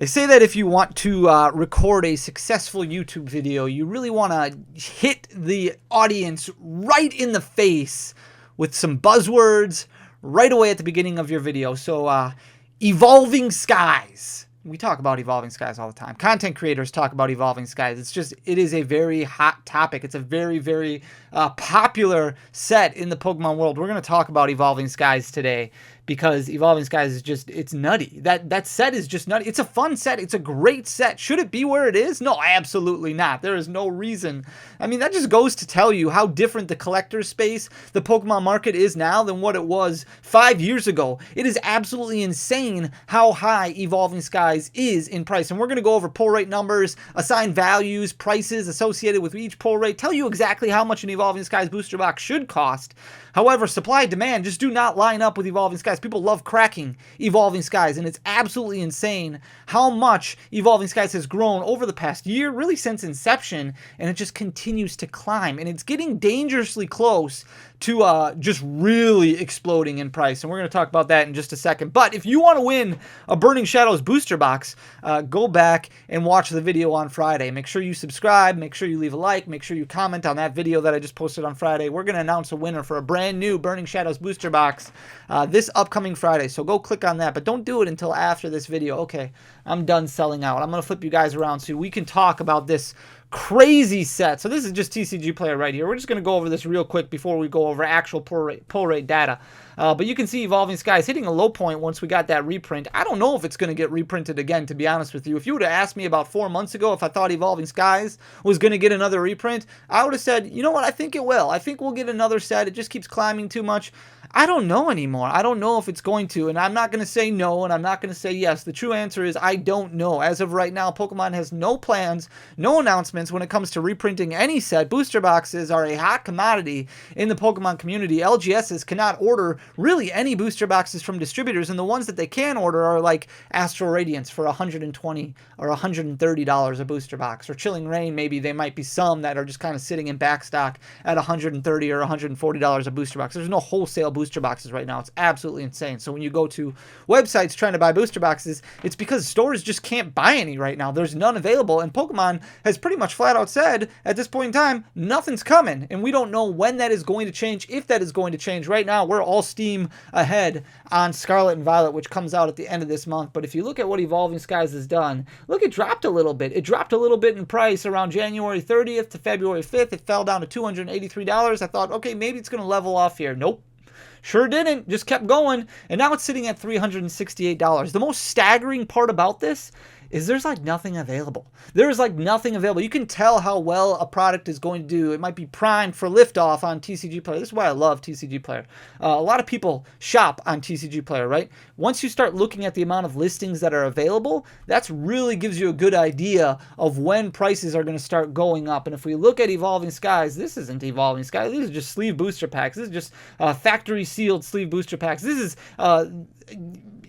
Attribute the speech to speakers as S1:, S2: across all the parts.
S1: They say that if you want to record a successful YouTube video, you really want to hit the audience right in the face with some buzzwords right away at the beginning of your video. So, evolving skies. We talk about evolving skies all the time. Content creators talk about evolving skies. It is a very hot topic. It's a very, very popular set in the Pokemon world. We're going to talk about evolving skies today because evolving skies is just, it's nutty. That set is just nutty. It's a fun set. It's a great set. Should it be where it is? No, absolutely not. There is no reason. I mean, that just goes to tell you how different the collector space, the Pokemon market is now than what it was 5 years ago. It is absolutely insane how high evolving skies is in price. And we're going to go over pull rate numbers, assign values, prices associated with each pull rate, tell you exactly how much an evolving skies booster box should cost. However, supply and demand just do not line up with evolving skies. People love cracking evolving skies, and it's absolutely insane how much evolving skies has grown over the past year, really since inception, and it just continues to climb, and it's getting dangerously close to just really exploding in price, and we're going to talk about that in just a second. But if you want to win a Burning Shadows booster box, go back and watch the video on Friday. Make sure you subscribe, make sure you leave a like, make sure you comment on that video that I just posted on Friday. We're going to announce a winner for a brand new Burning Shadows booster box this upcoming Friday, so go click on that, but don't do it until after this video. Okay, I'm done selling out. I'm going to flip you guys around so we can talk about this crazy set. So this is just TCG Player right here. We're just going to go over this real quick before we go over actual pull rate data. But you can see Evolving Skies hitting a low point once we got that reprint. I don't know if it's going to get reprinted again, to be honest with you. If you would have asked me about 4 months ago if I thought Evolving Skies was going to get another reprint, I would have said, you know what, I think it will. I think we'll get another set. It just keeps climbing too much. I don't know anymore. I don't know if it's going to, and I'm not going to say no, and I'm not going to say yes. The true answer is I don't know. As of right now, Pokemon has no plans, no announcements when it comes to reprinting any set. Booster boxes are a hot commodity in the Pokemon community. LGSs cannot order really any booster boxes from distributors, and the ones that they can order are like Astral Radiance for $120 or $130 a booster box, or Chilling Reign. Maybe they might be some that are just kind of sitting in backstock at $130 or $140 a booster box. There's no wholesale booster boxes right now. It's absolutely insane. So when you go to websites trying to buy booster boxes, it's because stores just can't buy any right now. There's none available, and Pokemon has pretty much flat out said at this point in time, nothing's coming, and we don't know when that is going to change, if that is going to change. Right now, we're all steam ahead on Scarlet and Violet, which comes out at the end of this month. But if you look at what Evolving Skies has done, look, it dropped a little bit. It dropped a little bit in price around January 30th to February 5th. It fell down to $283. I thought, okay, maybe it's going to level off here. Nope. Sure didn't, just kept going, and now it's sitting at $368. The most staggering part about this is there's like nothing available. There's like nothing available. You can tell how well a product is going to do. It might be primed for liftoff on TCG Player. This is why I love TCG Player. A lot of people shop on TCG Player, right? Once you start looking at the amount of listings that are available, that really gives you a good idea of when prices are going to start going up. And if we look at Evolving Skies, this isn't Evolving Skies. These are just sleeve booster packs. This is just factory sealed sleeve booster packs. This is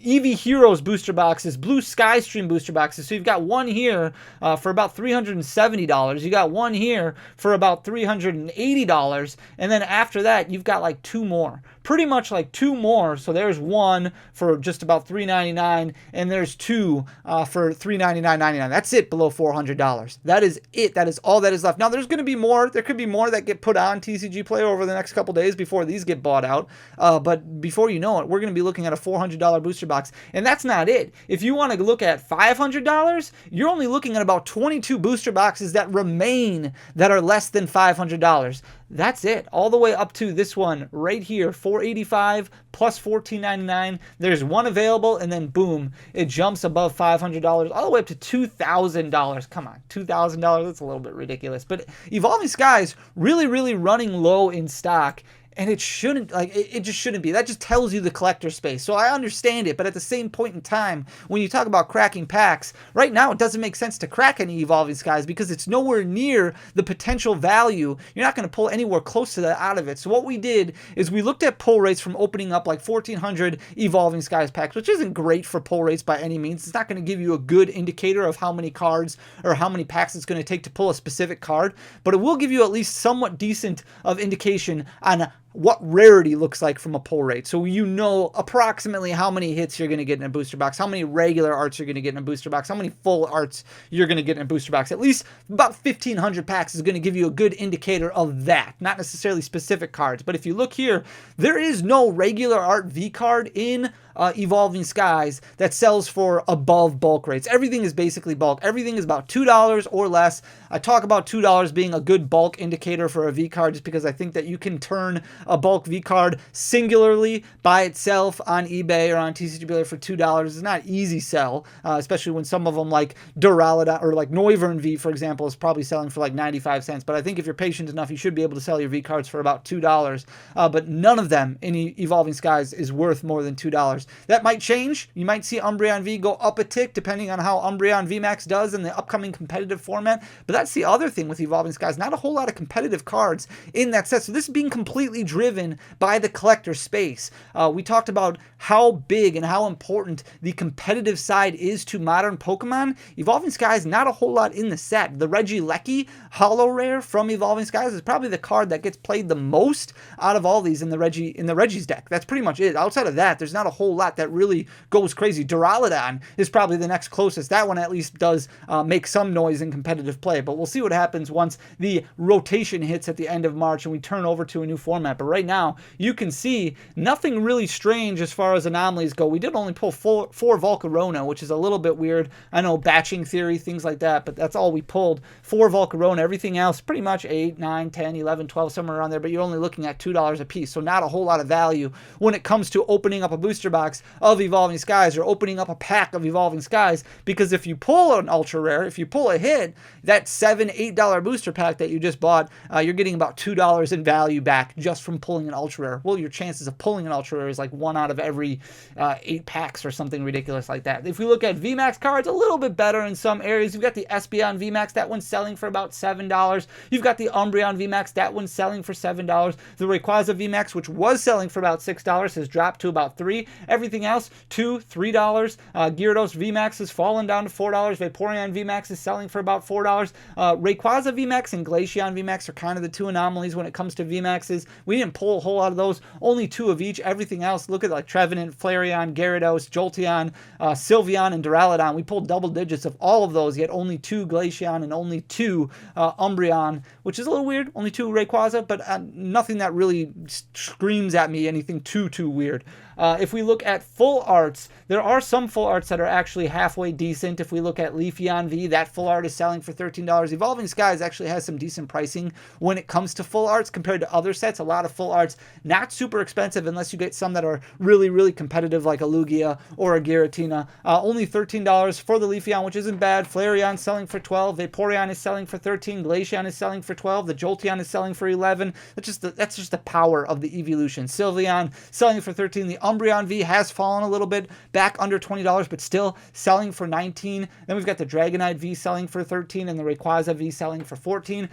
S1: Eevee Heroes booster boxes, Blue Sky Stream booster boxes. So you've got one here for about $370. You got one here for about $380. And then after that, you've got like two more. Pretty much like two more. So there's one for just about $399, and there's two for $399.99. That's it, below $400. That is it. That is all that is left. Now, there's going to be more. There could be more that get put on TCG Player over the next couple days before these get bought out. But before you know it, we're going to be looking at a $400 booster box. And that's not it. If you want to look at $500, you're only looking at about 22 booster boxes that remain that are less than $500. That's it. All the way up to this one right here, $485 plus $14.99. There's one available, and then boom, it jumps above $500 all the way up to $2,000. Come on, $2,000, that's a little bit ridiculous. But Evolving Skies really, really running low in stock. And it shouldn't, like, it just shouldn't be. That just tells you the collector space. So I understand it, but at the same point in time, when you talk about cracking packs, right now it doesn't make sense to crack any Evolving Skies because it's nowhere near the potential value. You're not going to pull anywhere close to that out of it. So what we did is we looked at pull rates from opening up like 1,400 Evolving Skies packs, which isn't great for pull rates by any means. It's not going to give you a good indicator of how many cards or how many packs it's going to take to pull a specific card, but it will give you at least somewhat decent of indication on what rarity looks like from a pull rate. So you know approximately how many hits you're going to get in a booster box, how many regular arts you're going to get in a booster box, how many full arts you're going to get in a booster box. At least about 1,500 packs is going to give you a good indicator of that. Not necessarily specific cards, but if you look here, there is no regular art V card in Evolving Skies that sells for above bulk rates. Everything is basically bulk. Everything is about $2 or less. I talk about $2 being a good bulk indicator for a V card just because I think that you can turn a bulk V card singularly by itself on eBay or on TCG Builder for $2. It's not easy sell, especially when some of them like Duraludon or like Noivern V, for example, is probably selling for like 95 cents. But I think if you're patient enough, you should be able to sell your V cards for about $2. But none of them in Evolving Skies is worth more than $2. That might change. You might see Umbreon V go up a tick depending on how Umbreon Vmax does in the upcoming competitive format. But that's the other thing with Evolving Skies. Not a whole lot of competitive cards in that set. So this is being completely driven by the collector space. We talked about how big and how important the competitive side is to modern Pokemon. Evolving Skies, not a whole lot in the set. The Regieleki Holo Rare from Evolving Skies is probably the card that gets played the most out of all these in the Reggie's deck. That's pretty much it. Outside of that, there's not a whole lot that really goes crazy. Duraludon is probably the next closest. That one at least does make some noise in competitive play, but we'll see what happens once the rotation hits at the end of March and we turn over to a new format. But right now, you can see nothing really strange as far as anomalies go. We did only pull four Volcarona, which is a little bit weird. I know batching theory, things like that, but that's all we pulled. 4 Volcarona, everything else pretty much 8, 9, 10, 11, 12, somewhere around there, but you're only looking at $2 a piece, so not a whole lot of value when it comes to opening up a booster box of Evolving Skies or opening up a pack of Evolving Skies, because if you pull an ultra rare, if you pull a hit, that $7, $8 booster pack that you just bought, you're getting about $2 in value back just from pulling an ultra rare. Well, your chances of pulling an ultra rare is like 1 out of every 8 packs or something ridiculous like that. If we look at Vmax cards, a little bit better in some areas. You've got the Espeon Vmax, that one's selling for about $7. You've got the Umbreon Vmax, that one's selling for $7. The Rayquaza Vmax, which was selling for about $6, has dropped to about $3. Everything else, $2, $3. Gyarados Vmax has fallen down to $4. Vaporeon Vmax is selling for about $4. Rayquaza Vmax and Glaceon Vmax are kind of the two anomalies when it comes to Vmaxes. We didn't pull a whole lot of those, only 2 of each. Everything else, look at like Trevenant, Flareon, Gyarados, Jolteon, Sylveon, and Duraludon. We pulled double digits of all of those, yet only 2 Glaceon and only 2 Umbreon, which is a little weird. Only 2 Rayquaza, but nothing that really screams at me anything too weird. If we look at full arts, there are some full arts that are actually halfway decent. If we look at Leafeon V, that full art is selling for $13. Evolving Skies actually has some decent pricing when it comes to full arts compared to other sets. A lot of full arts, not super expensive unless you get some that are really competitive like a Lugia or a Giratina. Only $13 for the Leafeon, which isn't bad. Flareon selling for $12. Vaporeon is selling for $13. Glaceon is selling for $12. The Jolteon is selling for $11. That's just the power of the evolution. Sylveon selling for $13. The Umbreon V has fallen a little bit, back under $20, but still selling for $19. Then we've got the Dragonite V selling for $13 and the Rayquaza V selling for $14.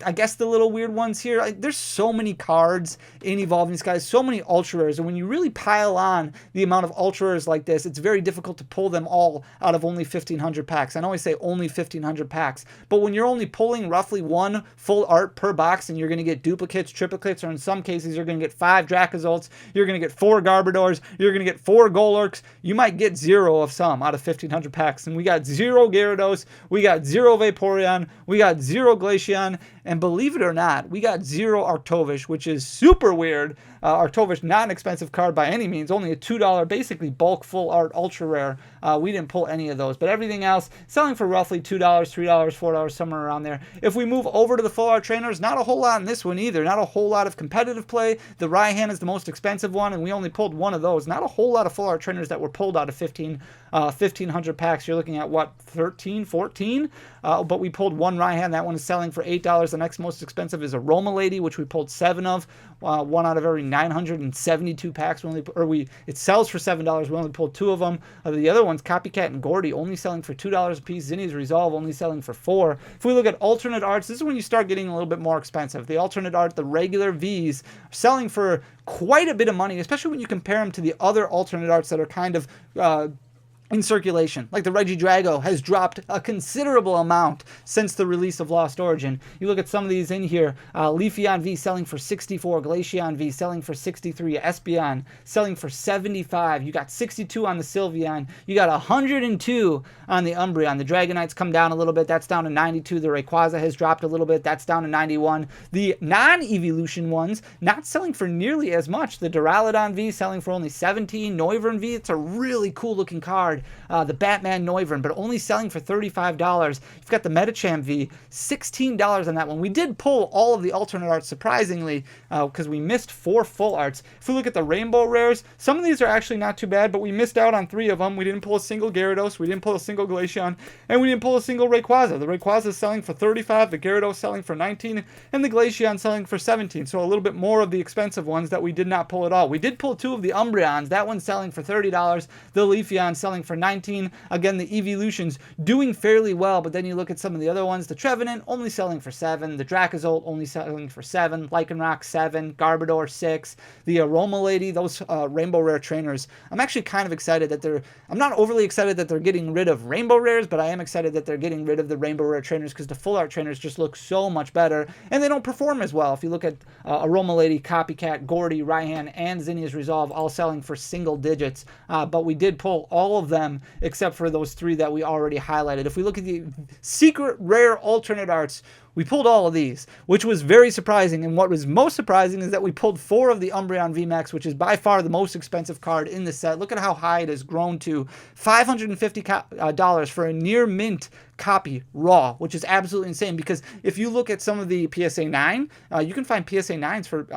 S1: I guess the little weird ones here, there's so many cards in Evolving Skies, so many ultra rares, and when you really pile on the amount of ultra rares like this, it's very difficult to pull them all out of only 1,500 packs. I know I say only 1,500 packs, but when you're only pulling roughly 1 full art per box and you're going to get duplicates, triplicates, or in some cases you're going to get 5 Dracozolts, you're going to get 4 Garbodors, you're going to get 4 Golurks, you might get 0 of some out of 1,500 packs. And we got 0 Gyarados, we got 0 Vaporeon, we got 0 Glaceon, and believe it or not, we got 0 Arctovish, which is super weird. Arctovish, not an expensive card by any means, only a $2 basically bulk full art ultra rare. We didn't pull any of those, but everything else selling for roughly $2, $3, $4, somewhere around there. If we move over to the full art trainers, not a whole lot in this one either. Not a whole lot of competitive play. The Raihan is the most expensive one, and we only pulled 1 of those. Not a whole lot of full art trainers that were pulled out of 1,500 packs. You're looking at what, 13, 14? But we pulled 1 Raihan. That one is selling for $8. The next most expensive is a Roma Lady, which we pulled 7 of. 1 out of every 972 packs. It sells for $7. We only pulled 2 of them. The other ones, Copycat and Gordy, only selling for $2 a piece. Zinnia's Resolve only selling for $4. If we look at alternate arts, this is when you start getting a little bit more expensive. The alternate art, the regular Vs, are selling for quite a bit of money, especially when you compare them to the other alternate arts that are kind of in circulation. Like the Regidrago has dropped a considerable amount since the release of Lost Origin. You look at some of these in here, Leafeon V selling for 64, Glaceon V selling for 63, Espeon selling for 75, you got 62 on the Sylveon, you got 102 on the Umbreon. The Dragonite's come down a little bit, that's down to 92, the Rayquaza has dropped a little bit, that's down to 91. The non-evolution ones not selling for nearly as much. The Duraludon V selling for only 17, Noivern V, it's a really cool looking card. The Batman Noivern, but only selling for $35. You've got the Medicham V, $16 on that one. We did pull all of the alternate arts, surprisingly, because we missed 4 full arts. If we look at the Rainbow Rares, some of these are actually not too bad, but we missed out on 3 of them. We didn't pull a single Gyarados, we didn't pull a single Glaceon, and we didn't pull a single Rayquaza. The Rayquaza is selling for 35, the Gyarados selling for 19, and the Glaceon selling for 17. So a little bit more of the expensive ones that we did not pull at all. We did pull 2 of the Umbreons. That one's selling for $30. The Leafeon selling for 19. Again, the Evolutions doing fairly well, but then you look at some of the other ones. The Trevenant only selling for 7. The Dracozolt only selling for 7. Lycanroc 7. Garbodor 6. The Aroma Lady, those Rainbow Rare trainers. I'm actually kind of excited that I'm not overly excited that they're getting rid of Rainbow Rares, but I am excited that they're getting rid of the Rainbow Rare trainers because the full art trainers just look so much better, and they don't perform as well. If you look at Aroma Lady, Copycat, Gordy, Raihan, and Zinnia's Resolve all selling for single digits, but we did pull all of them except for those 3 that we already highlighted. If we look at the secret rare alternate arts, we pulled all of these, which was very surprising. And what was most surprising is that we pulled 4 of the Umbreon VMAX, which is by far the most expensive card in the set. Look at how high it has grown to. $550 for a near mint copy raw, which is absolutely insane, because if you look at some of the PSA 9, you can find PSA 9s for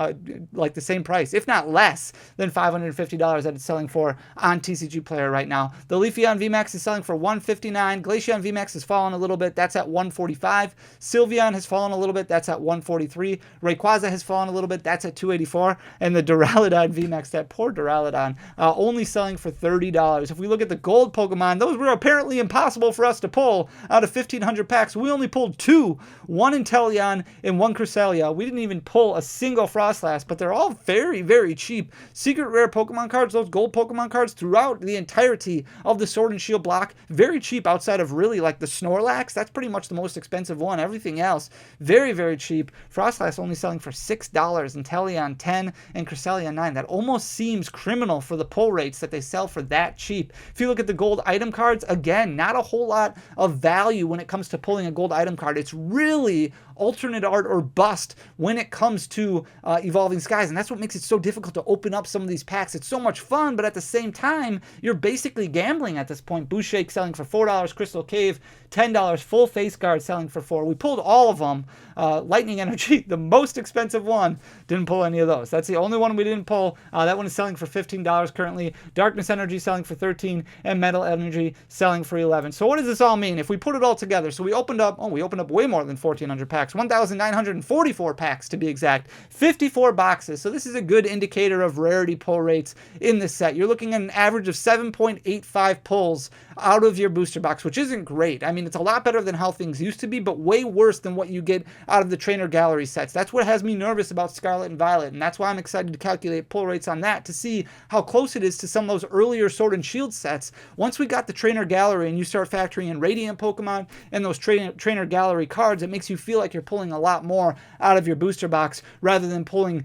S1: like the same price, if not less than $550 that it's selling for on TCG Player right now. The Leafeon VMAX is selling for $159. Glaceon VMAX has fallen a little bit, that's at $145. Sylveon has fallen a little bit, that's at $143. Rayquaza has fallen a little bit, that's at $284. And the Duraludon VMAX, that poor Duraludon, only selling for $30. If we look at the gold Pokemon, those were apparently impossible for us to pull. Out of 1,500 packs, we only pulled 2, one Inteleon and one Cresselia. We didn't even pull a single Frostlass, but they're all very, very cheap. Secret rare Pokemon cards, those gold Pokemon cards throughout the entirety of the Sword and Shield block, very cheap outside of really like the Snorlax. That's pretty much the most expensive one. Everything else, very, very cheap. Frostlass only selling for $6, Inteleon 10, and Cresselia 9. That almost seems criminal for the pull rates that they sell for that cheap. If you look at the gold item cards, again, not a whole lot of value when it comes to pulling a gold item card. It's really alternate art or bust when it comes to Evolving Skies, and that's what makes it so difficult to open up some of these packs. It's so much fun, but at the same time, you're basically gambling at this point. Boushake selling for $4, Crystal Cave $10, full face guard selling for $4. We pulled all of them. Lightning Energy, the most expensive one, didn't pull any of those. That's the only one we didn't pull. That one is selling for $15 currently. Darkness Energy selling for $13, and Metal Energy selling for $11. So what does this all mean? If we put it all together, so we opened up way more than 1,400 packs, 1,944 packs to be exact, 54 boxes. So this is a good indicator of rarity pull rates in this set. You're looking at an average of 7.85 pulls out of your booster box, which isn't great. I mean, it's a lot better than how things used to be, but way worse than what you get out of the Trainer Gallery sets. That's what has me nervous about Scarlet and Violet, and that's why I'm excited to calculate pull rates on that to see how close it is to some of those earlier Sword and Shield sets. Once we got the Trainer Gallery and you start factoring in Radiant Pokemon and those Trainer Gallery cards, it makes you feel like you're pulling a lot more out of your booster box rather than pulling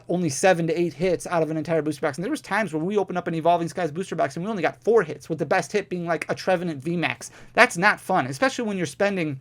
S1: only 7 to 8 hits out of an entire booster box. And there was times where we opened up an Evolving Skies booster box and we only got 4 hits, with the best hit being like a Trevenant VMAX. That's not fun, especially when you're spending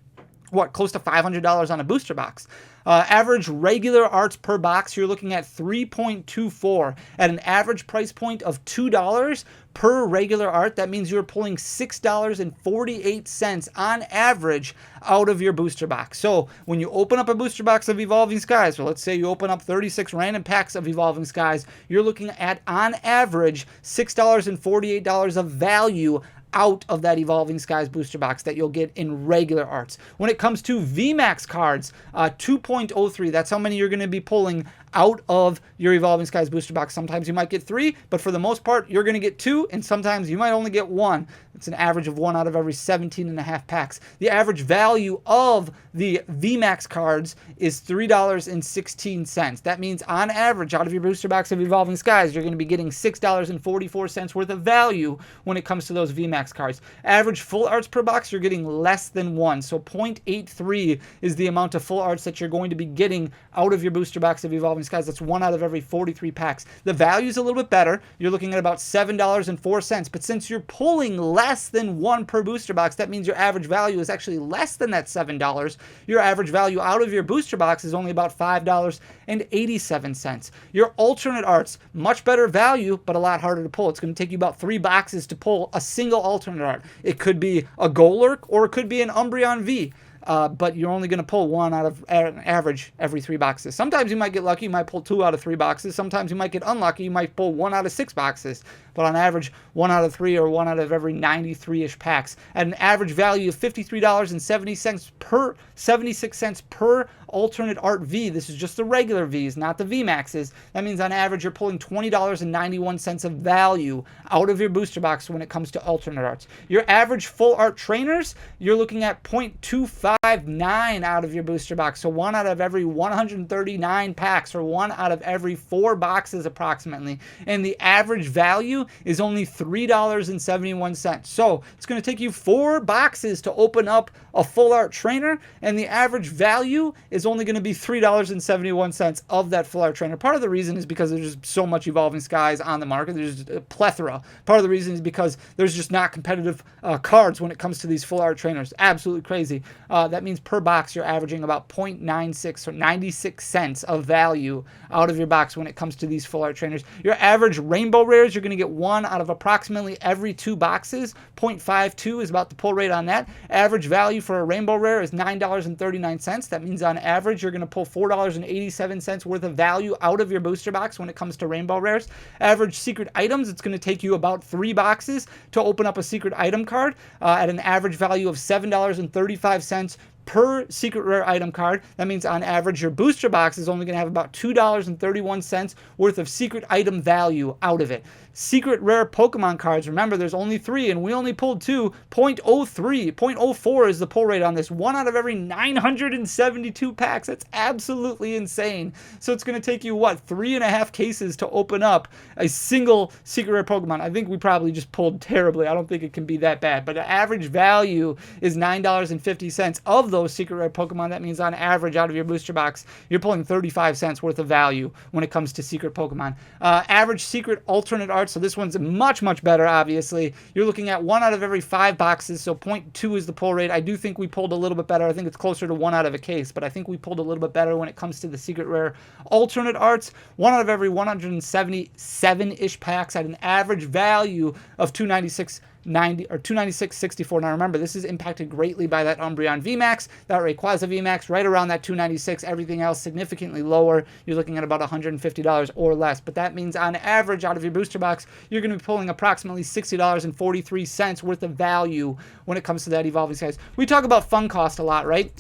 S1: close to $500 on a booster box. Average regular arts per box, you're looking at 3.24 at an average price point of $2 per regular art. That means you're pulling $6.48 on average out of your booster box. So when you open up a booster box of Evolving Skies, so let's say you open up 36 random packs of Evolving Skies, you're looking at, on average, $6.48 of value out of that Evolving Skies booster box that you'll get in regular arts. When it comes to VMAX cards, 2.03, that's how many you're going to be pulling out of your Evolving Skies booster box. Sometimes you might get 3, but for the most part, you're going to get 2, and sometimes you might only get 1. It's an average of 1 out of every 17.5 packs. The average value of the Vmax cards is $3.16. That means on average, out of your booster box of Evolving Skies, you're going to be getting $6.44 worth of value when it comes to those Vmax cards. Average full arts per box, you're getting less than 1. So 0.83 is the amount of full arts that you're going to be getting out of your booster box of Evolving Skies. That's 1 out of every 43 packs. The value is a little bit better. You're looking at about $7.04. But since you're pulling less than 1 per booster box, that means your average value is actually less than that $7. Your average value out of your booster box is only about $5.87. Your alternate arts, much better value, but a lot harder to pull. It's going to take you about 3 boxes to pull a single alternate art. It could be a Golurk or it could be an Umbreon V. But you're only going to pull 1 out of an average every 3 boxes. Sometimes you might get lucky, you might pull 2 out of 3 boxes. Sometimes you might get unlucky, you might pull 1 out of 6 boxes. But on average, 1 out of 3 or 1 out of every 93-ish packs. At an average value of $53.76 per alternate art V. This is just the regular Vs, not the Vmaxes. That means on average you're pulling $20.91 of value out of your booster box when it comes to alternate arts. Your average full art trainers, you're looking at 0.259 out of your booster box. So 1 out of every 139 packs, or 1 out of every 4 boxes approximately. And the average value is only $3.71. So it's going to take you 4 boxes to open up a full art trainer, and the average value is only going to be $3.71 of that full art trainer. Part of the reason is because there's just so much Evolving Skies on the market. There's a plethora. Part of the reason is because there's just not competitive cards when it comes to these full art trainers. Absolutely crazy. That means per box you're averaging about 0.96 or 96 cents of value out of your box when it comes to these full art trainers. Your average rainbow rares, you're going to get 1 out of approximately every 2 boxes. 0.52 is about the pull rate on that. Average value for a rainbow rare is $9.39. That means on average you're going to pull $4.87 worth of value out of your booster box when it comes to rainbow rares. Average secret items, it's going to take you about 3 boxes to open up a secret item card at an average value of $7.35 per secret rare item card. That means on average your booster box is only going to have about $2.31 worth of secret item value out of it. Secret rare Pokemon cards, remember there's only 3 and we only pulled 2. 0.03, 0.04 is the pull rate on this. 1 out of every 972 packs. That's absolutely insane. So it's going to take you, what, 3.5 cases to open up a single secret rare Pokemon. I think we probably just pulled terribly. I don't think it can be that bad. But the average value is $9.50 of those secret rare Pokemon. That means on average out of your booster box, you're pulling 35 cents worth of value when it comes to secret Pokemon. Average secret alternate art. So this one's much, much better, obviously. You're looking at 1 out of every 5 boxes, so 0.2 is the pull rate. I do think we pulled a little bit better. I think it's closer to 1 out of a case, but I think we pulled a little bit better when it comes to the secret rare alternate arts. 1 out of every 177-ish packs at an average value of $296.90 or $296.64. Now remember, this is impacted greatly by that Umbreon Vmax, that Rayquaza Vmax, right around that $296. Everything else significantly lower. You're looking at about $150 or less. But that means on average out of your booster box, you're going to be pulling approximately $60.43 worth of value when it comes to that Evolving Skies. We talk about fun cost a lot, right?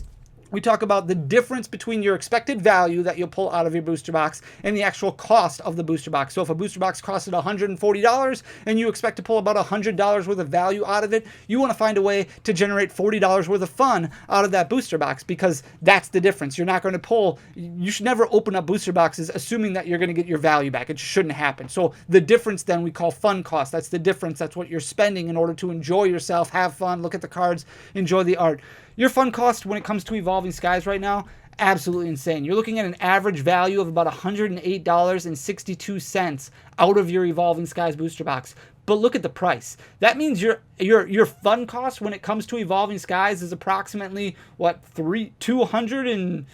S1: We talk about the difference between your expected value that you'll pull out of your booster box and the actual cost of the booster box. So if a booster box costed $140 and you expect to pull about $100 worth of value out of it, you want to find a way to generate $40 worth of fun out of that booster box, because that's the difference. You're not going to pull, you should never open up booster boxes assuming that you're going to get your value back. It shouldn't happen. So the difference then we call fun cost. That's the difference. That's what you're spending in order to enjoy yourself, have fun, look at the cards, enjoy the art. Your fun cost when it comes to Evolving Skies right now, absolutely insane. You're looking at an average value of about $108.62 out of your Evolving Skies booster box. But look at the price. That means your fun cost when it comes to Evolving Skies is approximately, what, 200 and...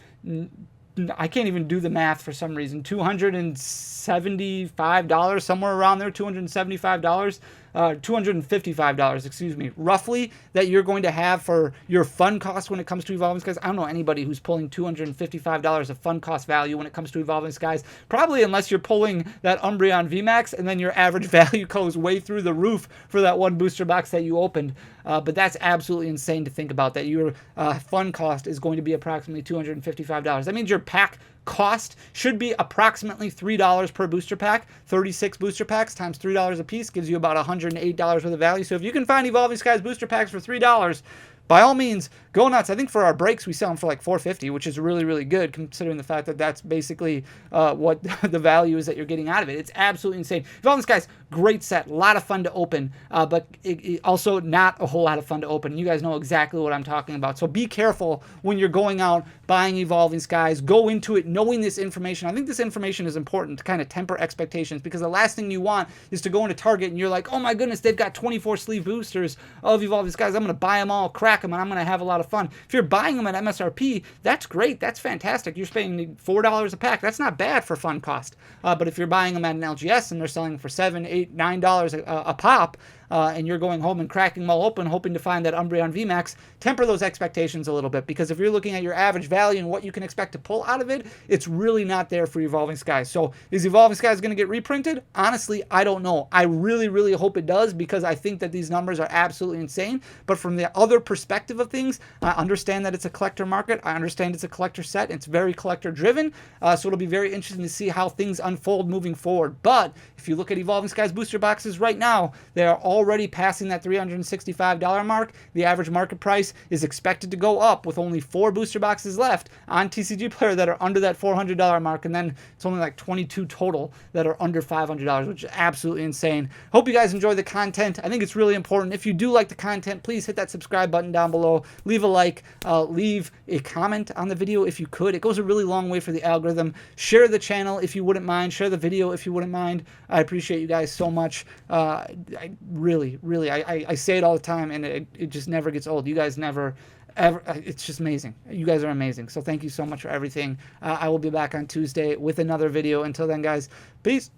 S1: I can't even do the math for some reason. $275, somewhere around there, $275, $255, excuse me, roughly, that you're going to have for your fun cost when it comes to Evolving Skies. I don't know anybody who's pulling $255 of fun cost value when it comes to Evolving Skies, probably unless you're pulling that Umbreon Vmax, and then your average value goes way through the roof for that one booster box that you opened. But that's absolutely insane to think about, that your fun cost is going to be approximately $255. That means your pack cost should be approximately $3 per booster pack. 36 booster packs times $3 a piece gives you about $108 worth of value. So if you can find Evolving Skies booster packs for $3, by all means, go nuts. I think for our breaks, we sell them for like $4.50, which is really, really good considering the fact that that's basically what the value is that you're getting out of it. It's absolutely insane. Evolving Skies, great set. A lot of fun to open, but it also not a whole lot of fun to open. You guys know exactly what I'm talking about. So be careful when you're going out buying Evolving Skies. Go into it knowing this information. I think this information is important to kind of temper expectations, because the last thing you want is to go into Target and you're like, oh my goodness, they've got 24 sleeve boosters of Evolving Skies. I'm going to buy them all, crack them, and I'm going to have a lot of fun. If you're buying them at MSRP, that's great. That's fantastic. You're spending $4 a pack. That's not bad for fun cost. But if you're buying them at an LGS and they're selling them for $7, $8, $9 a pop, and you're going home and cracking them all open, hoping to find that Umbreon Vmax, temper those expectations a little bit, because if you're looking at your average value and what you can expect to pull out of it, it's really not there for Evolving Skies. So is Evolving Skies going to get reprinted? Honestly, I don't know. I really, really hope it does, because I think that these numbers are absolutely insane. But from the other perspective of things, I understand that it's a collector market. I understand it's a collector set. It's very collector driven. So it'll be very interesting to see how things unfold moving forward. But if you look at Evolving Skies booster boxes right now, they are already passing that $365 mark. The average market price is expected to go up with only 4 booster boxes left on TCG Player that are under that $400 mark, and then it's only like 22 total that are under $500, which is absolutely insane. Hope you guys enjoy the content. I think it's really important. If you do like the content, please hit that subscribe button down below. Leave a like, leave a comment on the video if you could. It goes a really long way for the algorithm. Share the channel if you wouldn't mind. Share the video if you wouldn't mind. I appreciate you guys so much. I really, I say it all the time, and it just never gets old. You guys never, ever, it's just amazing. You guys are amazing. So thank you so much for everything. I will be back on Tuesday with another video. Until then, guys, peace.